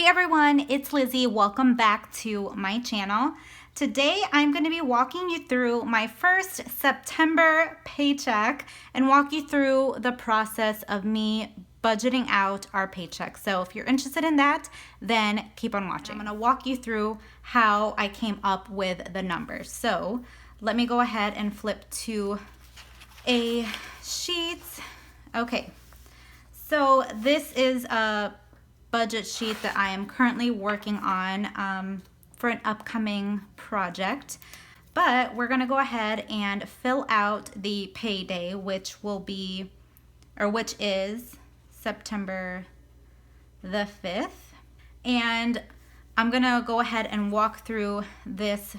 everyone, it's Lizzie. Welcome back to my channel. Today I'm going to be walking you through my first September paycheck and walk you through the process of me budgeting out our paycheck. So if you're interested in that, then keep on watching. I'm going to walk you through how I came up with the numbers. So let me go ahead and flip to a sheet. Okay, so this is a budget sheet that I am currently working on for an upcoming project. But we're gonna go ahead and fill out the payday, which is September the 5th. And I'm gonna go ahead and walk through this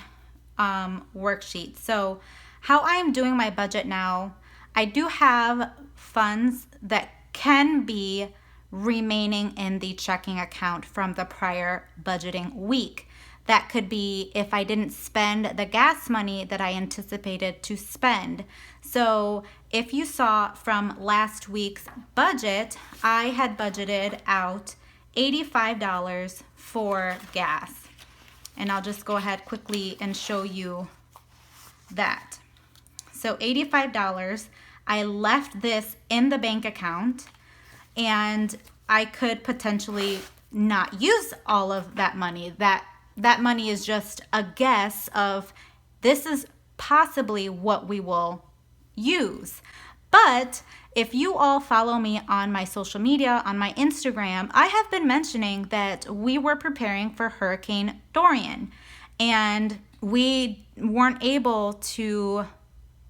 worksheet. So how I am doing my budget now, I do have funds that can be remaining in the checking account from the prior budgeting week. That could be if I didn't spend the gas money that I anticipated to spend. So if you saw from last week's budget, I had budgeted out $85 for gas. And I'll just go ahead quickly and show you that. So $85, I left this in the bank account, and I could potentially not use all of that money. That money is just a guess of this is possibly what we will use. But if you all follow me on my social media, on my Instagram, I have been mentioning that we were preparing for Hurricane Dorian, and we weren't able to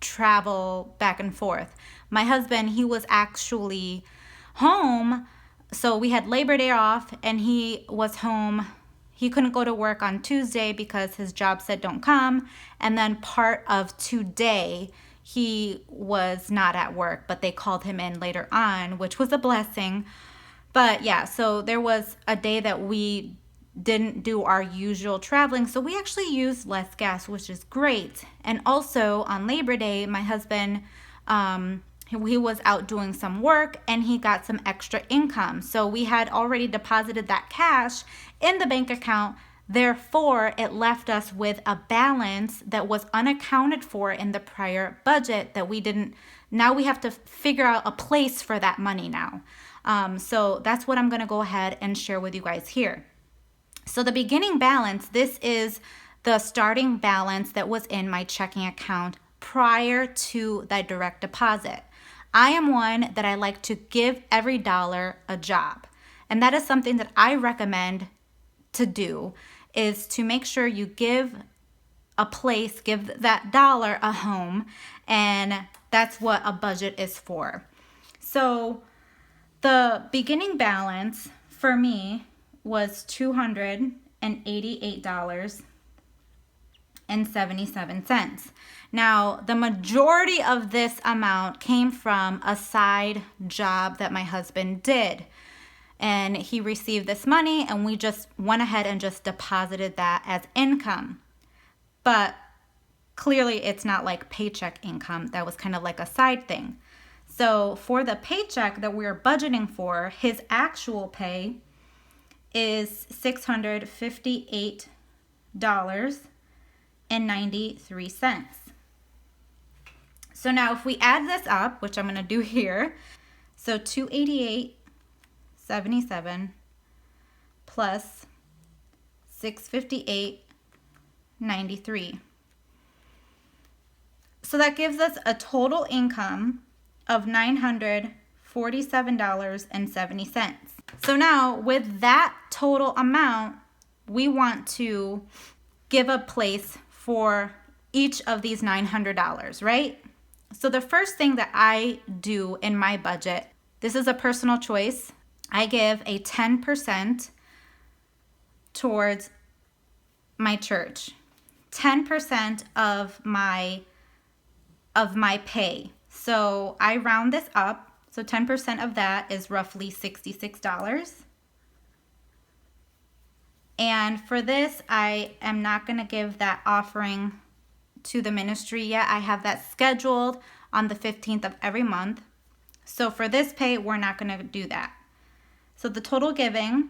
travel back and forth. My husband, he was actually home, so we had Labor Day off, and he was home. He couldn't go to work on Tuesday because his job said don't come, and then part of today he was not at work, but they called him in later on, which was a blessing. But yeah, so there was a day that we didn't do our usual traveling, so we actually used less gas, which is great. And also on Labor Day, my husband, he was out doing some work and he got some extra income. So we had already deposited that cash in the bank account. Therefore, it left us with a balance that was unaccounted for in the prior budget that we didn't. Now we have to figure out a place for that money now. So that's what I'm going to go ahead and share with you guys here. So the beginning balance, this is the starting balance that was in my checking account prior to that direct deposit. I am one that I like to give every dollar a job. And that is something that I recommend to do, is to make sure you give a place, give that dollar a home. And that's what a budget is for. So the beginning balance for me was $288.77. Now, the majority of this amount came from a side job that my husband did. And he received this money, and we just went ahead and just deposited that as income. But clearly it's not like paycheck income. That was kind of like a side thing. So for the paycheck that we're budgeting for, his actual pay is $658.93. So now if we add this up, which I'm going to do here, so $288.77 plus $658.93. So that gives us a total income of $947.70. So now with that total amount, we want to give a place for each of these $900, right? So the first thing that I do in my budget, this is a personal choice. I give a 10% towards my church, 10% of my pay. So I round this up. So 10% of that is roughly $66. And for this, I am not going to give that offering to the ministry yet. I have that scheduled on the 15th of every month. So for this pay, we're not going to do that. So the total giving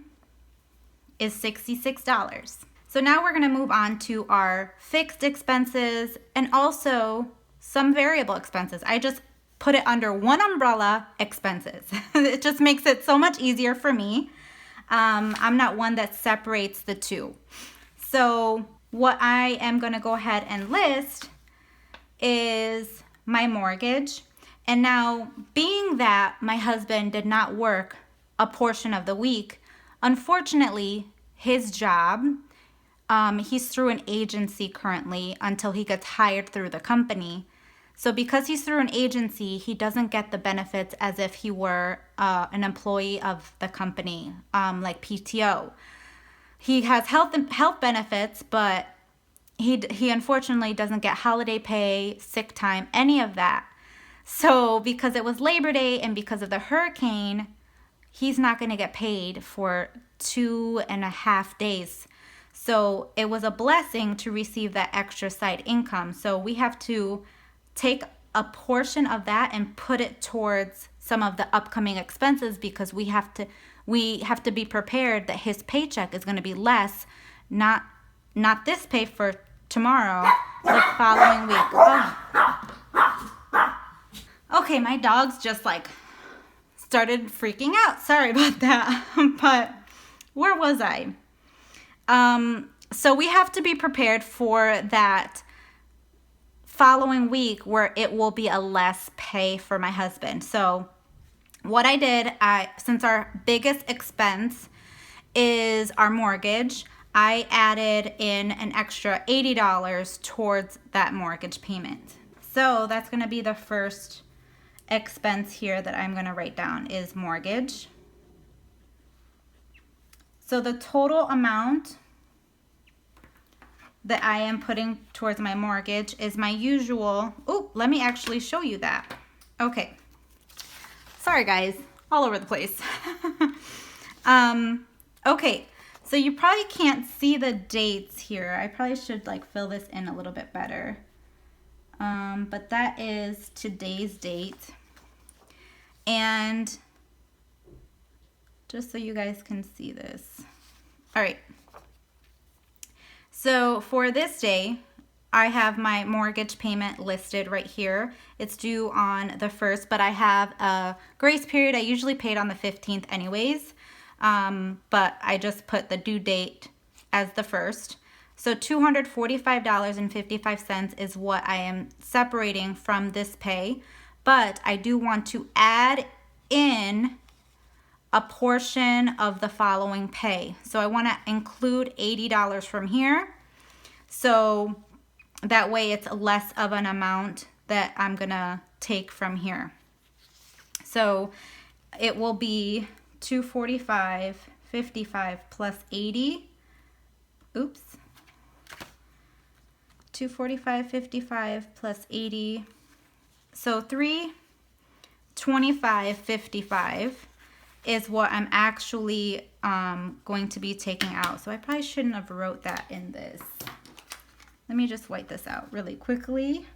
is $66. So now we're going to move on to our fixed expenses and also some variable expenses. I just put it under one umbrella, expenses. It just makes it so much easier for me. I'm not one that separates the two. So what I am going to go ahead and list is my mortgage. And now, being that my husband did not work a portion of the week, unfortunately, his job, he's through an agency currently until he gets hired through the company. So because he's through an agency, he doesn't get the benefits as if he were an employee of the company, like PTO. He has health benefits, but he unfortunately doesn't get holiday pay, sick time, any of that. So because it was Labor Day and because of the hurricane, he's not going to get paid for 2.5 days. So it was a blessing to receive that extra side income. So we have to take a portion of that and put it towards some of the upcoming expenses, because we have to be prepared that his paycheck is going to be less, not this pay for tomorrow, the following week. Oh. Okay, my dogs just like started freaking out. Sorry about that. But where was I? So we have to be prepared for that following week where it will be a less pay for my husband. So what I did, since our biggest expense is our mortgage, I added in an extra $80 towards that mortgage payment. So that's going to be the first expense here that I'm going to write down is mortgage. So the total amount that I am putting towards my mortgage is my usual. Oh, let me actually show you that. Okay. Sorry guys, all over the place. Okay, so you probably can't see the dates here. I probably should like fill this in a little bit better. But that is today's date. And just so you guys can see this. All right. So for this day, I have my mortgage payment listed right here. It's due on the 1st, but I have a grace period. I usually pay it on the 15th anyways, but I just put the due date as the 1st. So $245.55 is what I am separating from this pay, but I do want to add in a portion of the following pay. So I want to include $80 from here. So that way it's less of an amount that I'm going to take from here. So it will be $245.55 plus 80. Oops. $245.55 plus 80. So $325.55 is what I'm actually going to be taking out. So I probably shouldn't have wrote that in this. Let me just white this out really quickly.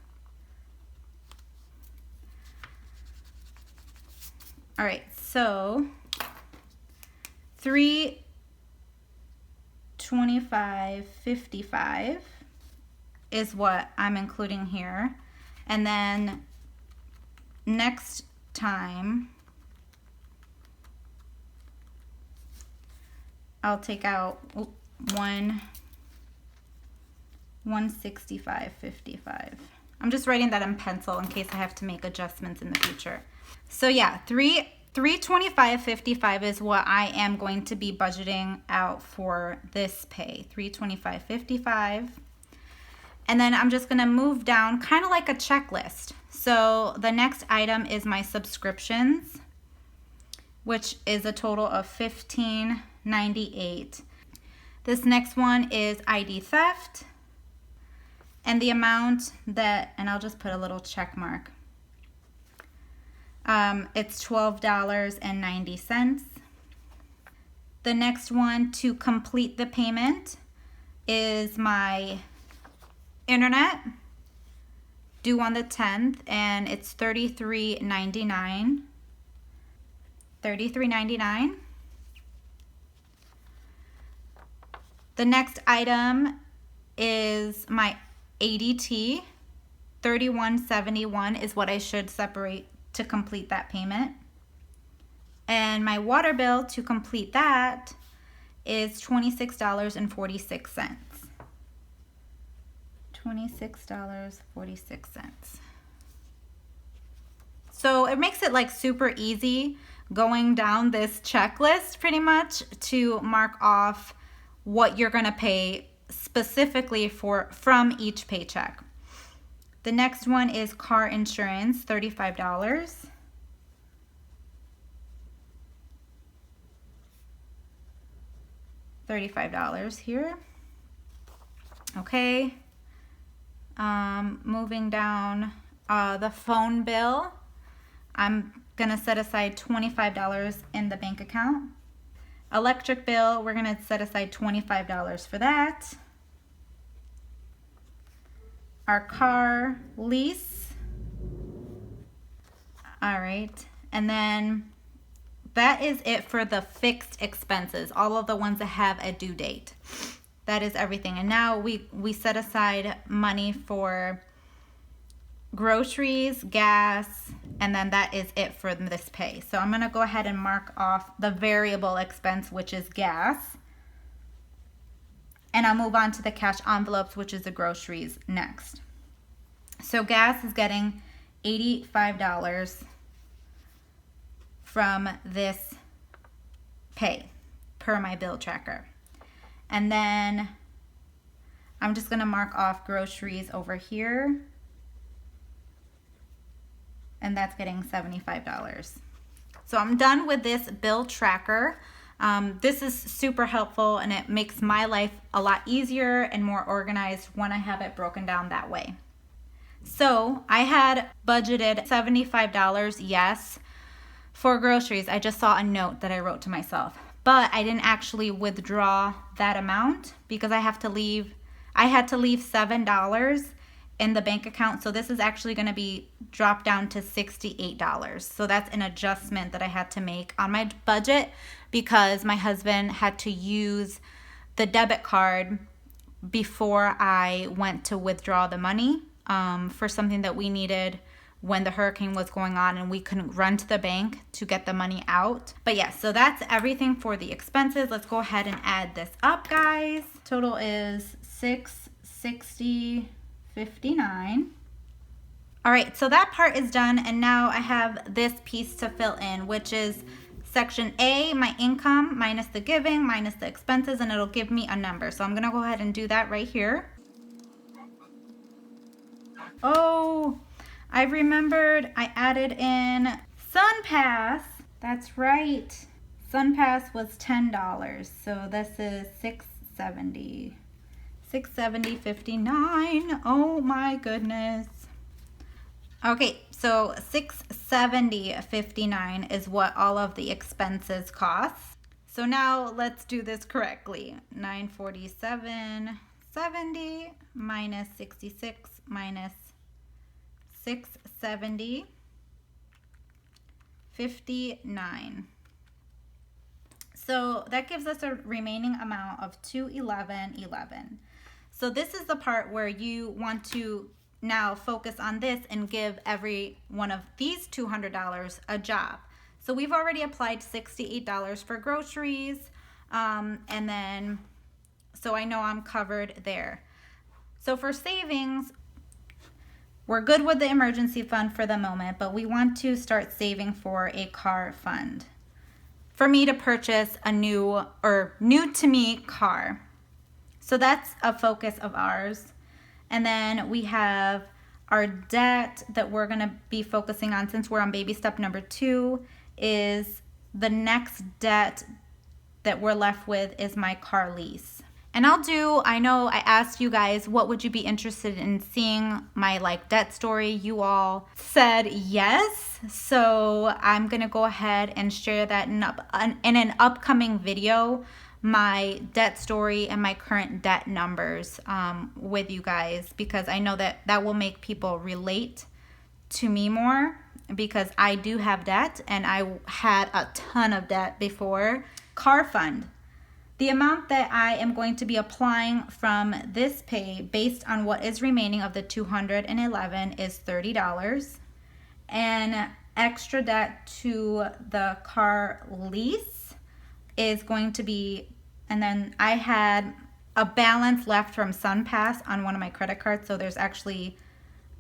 All right, so $325.55 is what I'm including here. And then next time, I'll take out $165.55. I'm just writing that in pencil in case I have to make adjustments in the future. So yeah, $325.55 is what I am going to be budgeting out for this pay. $325.55. And then I'm just gonna move down kind of like a checklist. So the next item is my subscriptions, which is a total of $15.98. This next one is ID theft. And the amount that, and I'll just put a little check mark. It's $12.90. The next one to complete the payment is my internet, due on the 10th, and it's $33.99. $33.99. The next item is my ADT. $31.71 is what I should separate to complete that payment. And my water bill to complete that is $26.46. $26.46. So it makes it like super easy going down this checklist pretty much to mark off what you're going to pay specifically from each paycheck. The next one is car insurance, $35. $35 here. Okay. Moving down, the phone bill. I'm gonna set aside $25 in the bank account. Electric bill, we're gonna set aside $25 for that. Our car lease. All right, and then that is it for the fixed expenses, all of the ones that have a due date. That is everything. And now we set aside money for groceries, gas, and then that is it for this pay. So I'm gonna go ahead and mark off the variable expense, which is gas. And I'll move on to the cash envelopes, which is the groceries next. So gas is getting $85 from this pay per my bill tracker. And then I'm just gonna mark off groceries over here. And that's getting $75. So I'm done with this bill tracker. This is super helpful and it makes my life a lot easier and more organized when I have it broken down that way. So I had budgeted $75, yes, for groceries. I just saw a note that I wrote to myself, but I didn't actually withdraw that amount because I had to leave $7 in the bank account. So this is actually going to be dropped down to $68. So that's an adjustment that I had to make on my budget because my husband had to use the debit card before I went to withdraw the money for something that we needed when the hurricane was going on and we couldn't run to the bank to get the money out. But yeah, so that's everything for the expenses. Let's go ahead and add this up, guys. Total is $660.59. All right, so that part is done, and now I have this piece to fill in, which is section A, my income minus the giving minus the expenses, and it'll give me a number. So I'm gonna go ahead and do that right here. Oh, I remembered I added in SunPass. That's right. SunPass was $10, so this is $670. $670.59. Oh my goodness. Okay, so $670.59 is what all of the expenses cost. So now let's do this correctly. $947.70 minus 66 minus 670.59. So that gives us a remaining amount of $211.11. So this is the part where you want to now focus on this and give every one of these $200 a job. So we've already applied $68 for groceries, and then so I know I'm covered there. So for savings, we're good with the emergency fund for the moment, but we want to start saving for a car fund for me to purchase a new to me car. So that's a focus of ours. And then we have our debt that we're going to be focusing on since we're on baby step number 2 is the next debt that we're left with is my car lease. And I know I asked you guys, what would you be interested in seeing my debt story? You all said yes. So I'm going to go ahead and share that in an upcoming video, my debt story and my current debt numbers with you guys, because I know that will make people relate to me more, because I do have debt and I had a ton of debt before. Car fund. The amount that I am going to be applying from this pay based on what is remaining of the $211 is $30. And extra debt to the car lease is going to be, and then I had a balance left from SunPass on one of my credit cards, so there's actually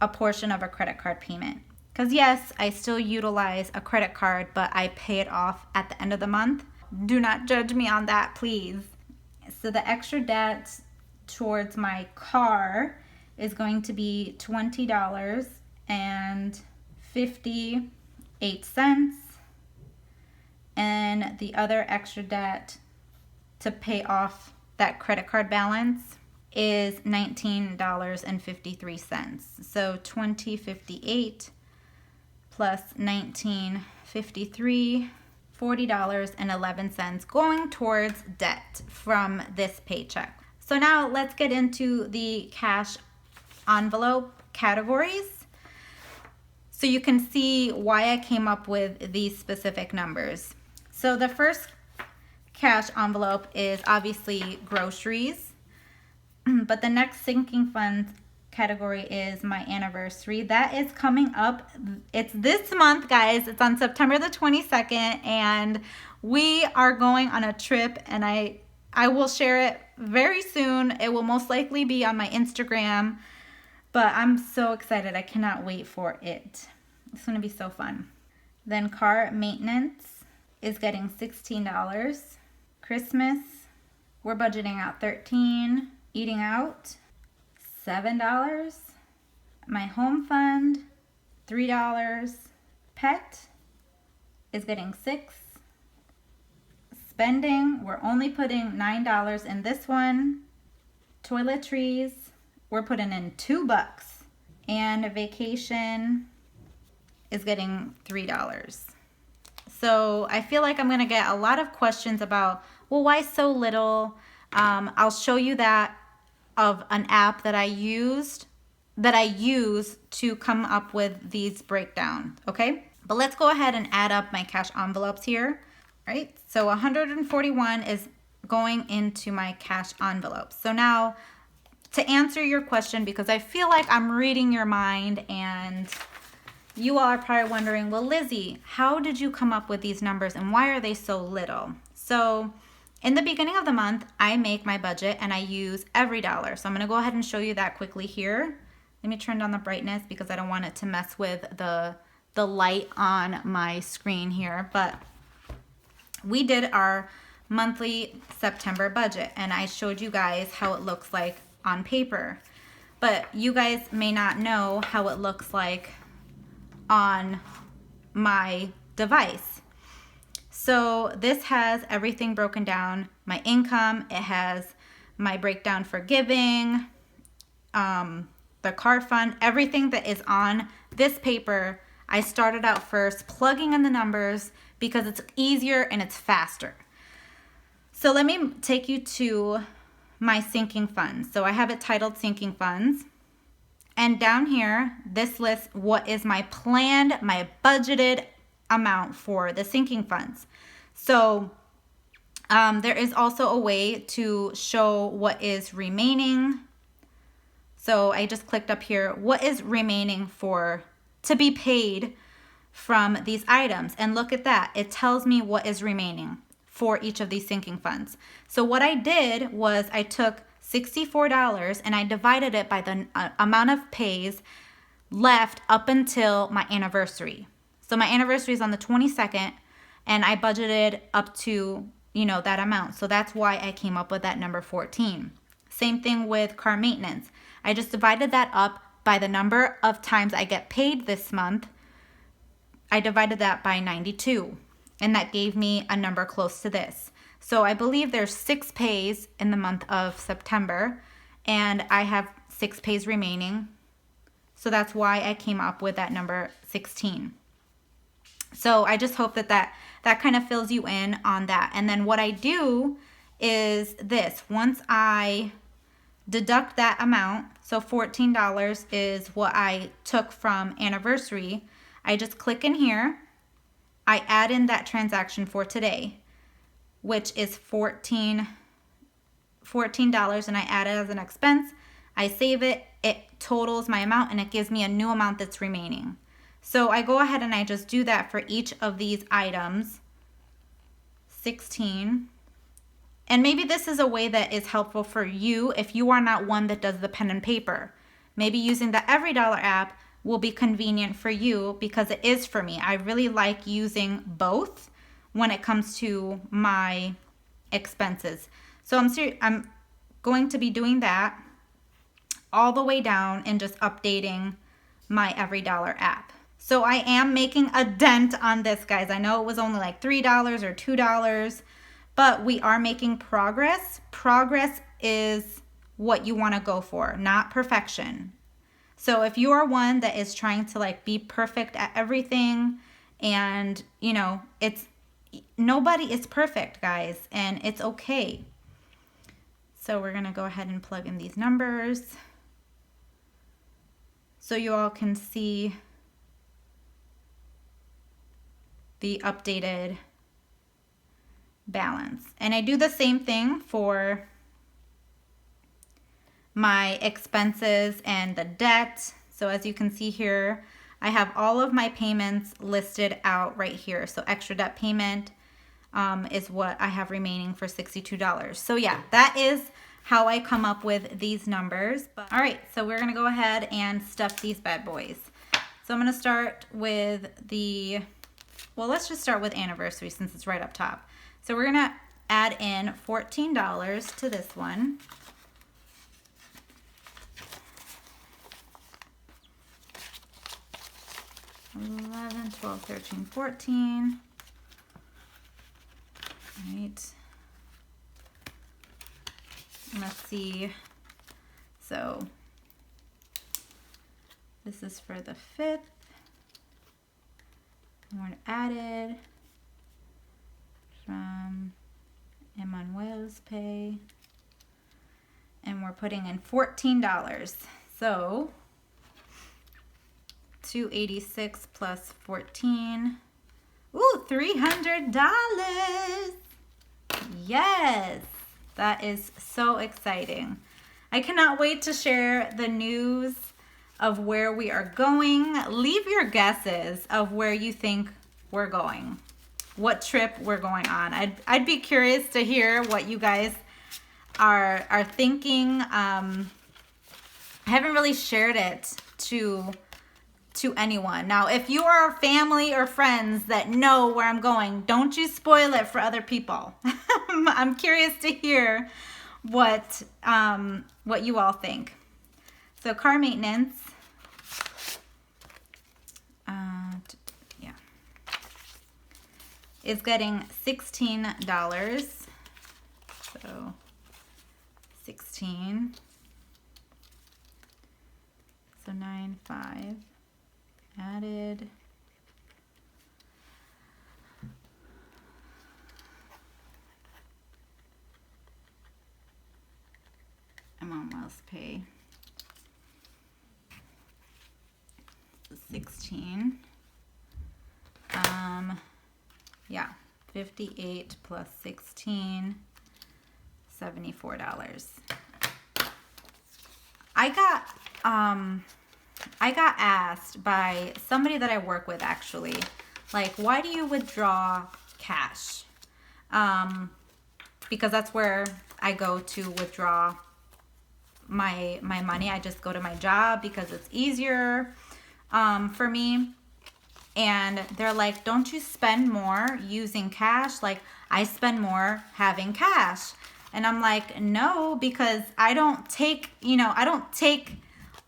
a portion of a credit card payment. Because yes, I still utilize a credit card, but I pay it off at the end of the month. Do not judge me on that, please. So the extra debt towards my car is going to be $20.58. And the other extra debt to pay off that credit card balance is $19.53. So $20.58 plus $19.53, $40.11 going towards debt from this paycheck. So now let's get into the cash envelope categories so you can see why I came up with these specific numbers. So the first cash envelope is obviously groceries, but the next sinking funds category is my anniversary. That is coming up. It's this month, guys. It's on September the 22nd, and we are going on a trip, and I will share it very soon. It will most likely be on my Instagram, but I'm so excited. I cannot wait for it. It's going to be so fun. Then car maintenance is getting $16. Christmas, we're budgeting out $13. Eating out, $7. My home fund, $3. Pet is getting $6. Spending, we're only putting $9 in this one. Toiletries, we're putting in $2. And vacation is getting $3. So I feel like I'm gonna get a lot of questions about, well, why so little? I'll show you that of an app that I use to come up with these breakdown, okay? But let's go ahead and add up my cash envelopes here, right? So 141 is going into my cash envelopes. So now to answer your question, because I feel like I'm reading your mind and you all are probably wondering, well, Lizzie, how did you come up with these numbers and why are they so little? So in the beginning of the month, I make my budget and I use EveryDollar. So I'm gonna go ahead and show you that quickly here. Let me turn down the brightness because I don't want it to mess with the light on my screen here. But we did our monthly September budget and I showed you guys how it looks like on paper. But you guys may not know how it looks like on my device. So this has everything broken down, my income, it has my breakdown for giving, the car fund, everything that is on this paper. I started out first plugging in the numbers because it's easier and it's faster. So let me take you to my sinking funds. So I have it titled sinking funds. And down here, this lists what is my planned, my budgeted amount for the sinking funds. So there is also a way to show what is remaining. So I just clicked up here, what is remaining to be paid from these items. And look at that, it tells me what is remaining for each of these sinking funds. So what I did was I took $64 and I divided it by the amount of pays left up until my anniversary. So my anniversary is on the 22nd and I budgeted up to, that amount. So that's why I came up with that number 14. Same thing with car maintenance. I just divided that up by the number of times I get paid this month. I divided that by 92 and that gave me a number close to this. So I believe there's 6 pays in the month of September and I have 6 pays remaining. So that's why I came up with that number 16. So I just hope that kind of fills you in on that. And then what I do is this. Once I deduct that amount, so $14 is what I took from anniversary, I just click in here. I add in that transaction for today, which is $14. $14 and I add it as an expense. I save it, it totals my amount, and it gives me a new amount that's remaining. So I go ahead and I just do that for each of these items. 16. And maybe this is a way that is helpful for you if you are not one that does the pen and paper. Maybe using the EveryDollar app will be convenient for you, because it is for me. I really like using both when it comes to my expenses. So I'm going to be doing that all the way down and just updating my EveryDollar app. So I am making a dent on this, guys. I know it was only like $3 or $2, but we are making progress. Progress is what you want to go for, not perfection. So if you are one that is trying to like be perfect at everything, and you know, nobody is perfect, guys, and it's okay. So we're going to go ahead and plug in these numbers so you all can see the updated balance. And I do the same thing for my expenses and the debt. So as you can see here, I have all of my payments listed out right here. So extra debt payment is what I have remaining for $62. So yeah, that is how I come up with these numbers. All right, so we're gonna go ahead and stuff these bad boys. So I'm gonna start with well, let's just start with anniversary since it's right up top. So we're gonna add in $14 to this one. $11, $12, $13, $14. All right. Let's see. So this is for the 5th. More added from Emmanuel's pay. And we're putting in $14. So $286 plus 14. Ooh, $300. Yes, that is so exciting. I cannot wait to share the news of where we are going. Leave your guesses of where you think we're going, what trip we're going on. I'd be curious to hear what you guys are thinking. I haven't really shared it to anyone. Now, if you are family or friends that know where I'm going, don't you spoil it for other people. I'm curious to hear what you all think. So car maintenance, is getting $16. So 16. So 9.5 added. I'm on Wells Pay. So 16. Yeah, 58 plus 16, $74. I got asked by somebody that I work with, actually, like, why do you withdraw cash? Because that's where I go to withdraw my money. I just go to my job because it's easier for me. And they're like, don't you spend more using cash? Like, I spend more having cash. And I'm like, no, because I don't take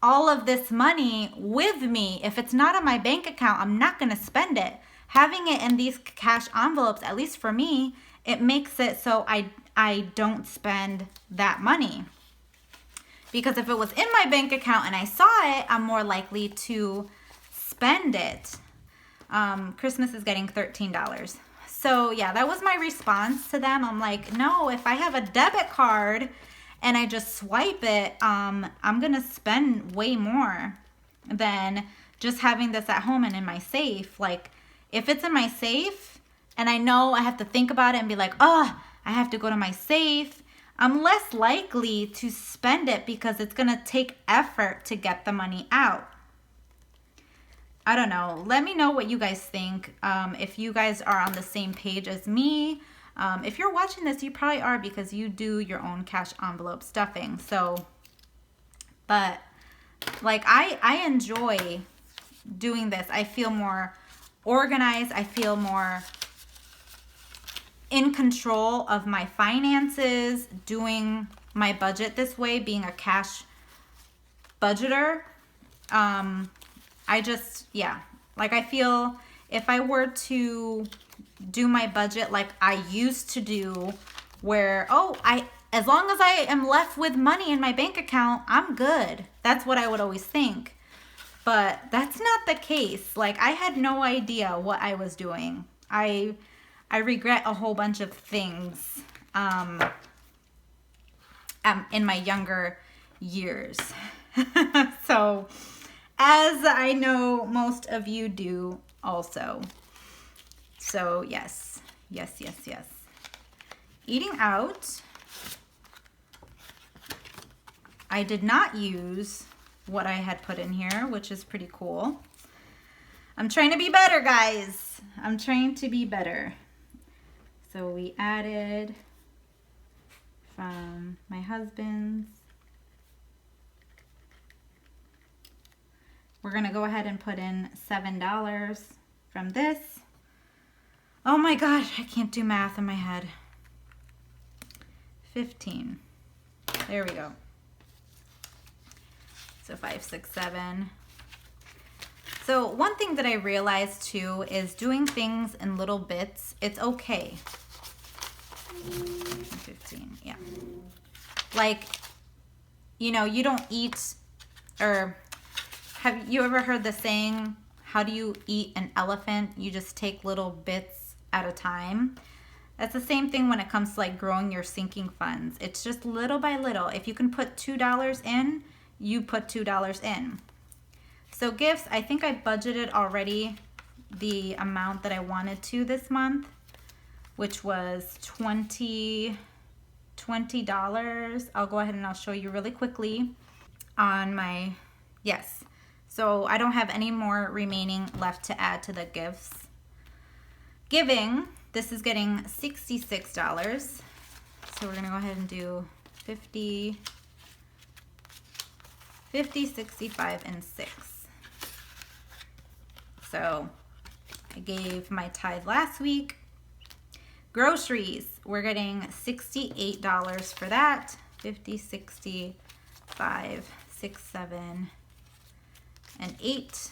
all of this money with me. If it's not on my bank account, I'm not going to spend it. Having it in these cash envelopes, at least for me, it makes it so I don't spend that money. Because if it was in my bank account and I saw it, I'm more likely to spend it. Christmas is getting $13. So yeah, that was my response to them. I'm like, no, if I have a debit card and I just swipe it, I'm gonna spend way more than just having this at home and in my safe. Like, if it's in my safe and I know I have to think about it and be like, oh, I have to go to my safe, I'm less likely to spend it because it's going to take effort to get the money out. I don't know. Let me know what you guys think. If you guys are on the same page as me. If you're watching this, you probably are because you do your own cash envelope stuffing. So, but like I enjoy doing this. I feel more organized. I feel more in control of my finances, doing my budget this way, being a cash budgeter. I just, yeah, like I feel if I were to do my budget like I used to do, where, as long as I am left with money in my bank account, I'm good. That's what I would always think. But that's not the case. Like, I had no idea what I was doing. I regret a whole bunch of things in my younger years. So, as I know most of you do also. So, yes. Eating out. I did not use what I had put in here, which is pretty cool. I'm trying to be better, guys. I'm trying to be better. So we added from my husband's. We're going to go ahead and put in $7 from this. Oh my gosh, I can't do math in my head. 15. There we go. So 5, 6, 7. So one thing that I realized too is doing things in little bits. It's okay. 15, yeah. Like, you know, you don't eat, or have you ever heard the saying, how do you eat an elephant? You just take little bits at a time. That's the same thing when it comes to like growing your sinking funds. It's just little by little. If you can put $2 in, you put $2 in. So gifts, I think I budgeted already the amount that I wanted to this month, which was $20. I'll go ahead and I'll show you really quickly on my, yes. So I don't have any more remaining left to add to the gifts. Giving, this is getting $66. So we're gonna go ahead and do 50, 65, and 6. So I gave my tithe last week. Groceries, we're getting $68 for that. 50, 65, 6, 7, and 8.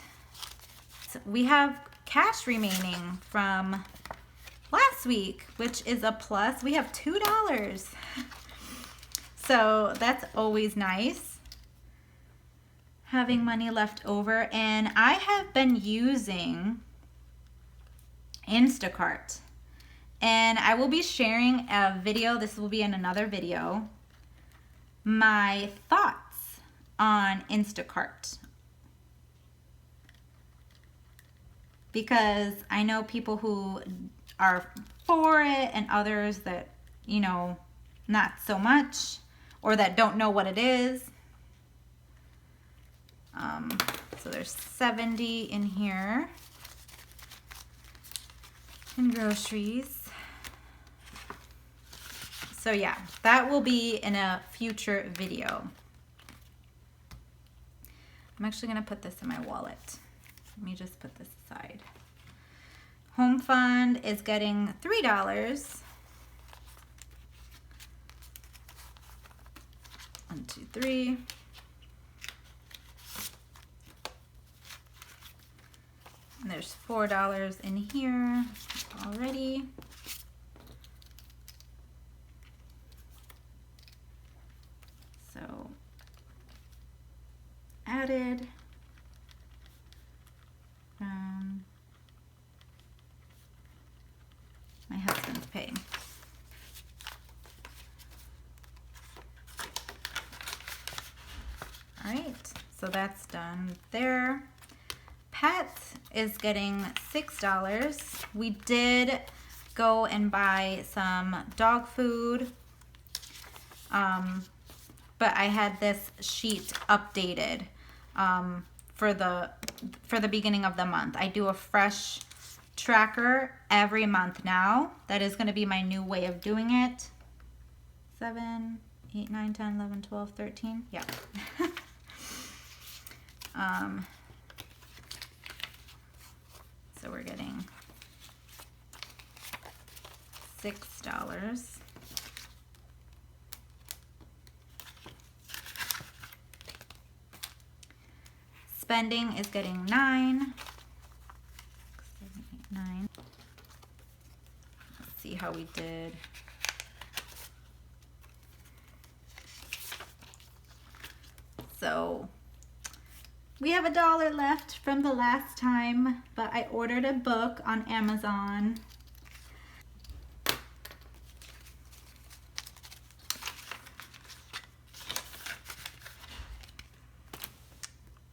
So we have cash remaining from last week, which is a plus. We have $2. So that's always nice, having money left over. And I have been using Instacart, and I will be sharing a video, this will be in another video, my thoughts on Instacart, because I know people who are for it and others that, you know, not so much, or that don't know what it is. So there's 70 in here in groceries. So yeah, that will be in a future video. I'm actually gonna put this in my wallet. Let me just put this aside. Home fund is getting $3. 1, 2, 3. And there's $4 in here already. So added. My husband's pay. All right, so that's done there. Pet is getting $6. We did go and buy some dog food. but I had this sheet updated for the beginning of the month. I do a fresh tracker every month now. That is going to be my new way of doing it. 7, 8, 9, 10, 11, 12, 13. Yeah. So we're getting $6. Spending is getting 9. 6, 7, 8, 9. Let's see how we did. So we have $1 left from the last time, but I ordered a book on Amazon.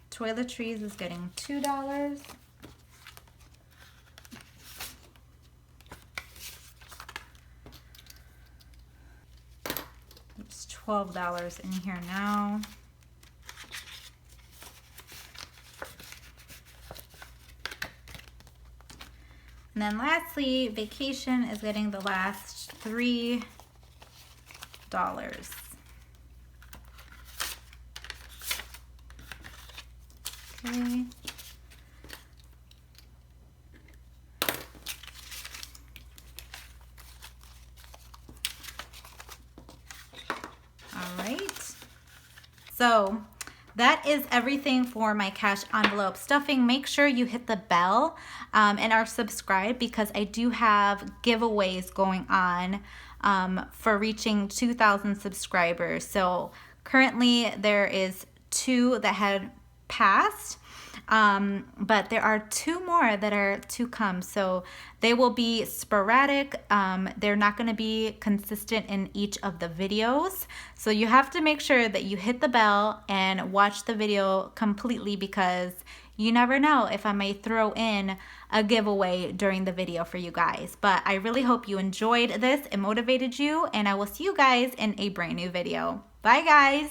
Toiletries is getting $2. There's $12 in here now. And then lastly, vacation is getting the last $3. Okay. All right. So that is everything for my cash envelope stuffing. Make sure you hit the bell and are subscribed, because I do have giveaways going on for reaching 2,000 subscribers. So currently there is 2 that had passed, but there are 2 more that are to come. So they will be sporadic. They're not going to be consistent in each of the videos. So you have to make sure that you hit the bell and watch the video completely, because you never know if I may throw in a giveaway during the video for you guys. But I really hope you enjoyed this, it motivated you, and I will see you guys in a brand new video. Bye guys.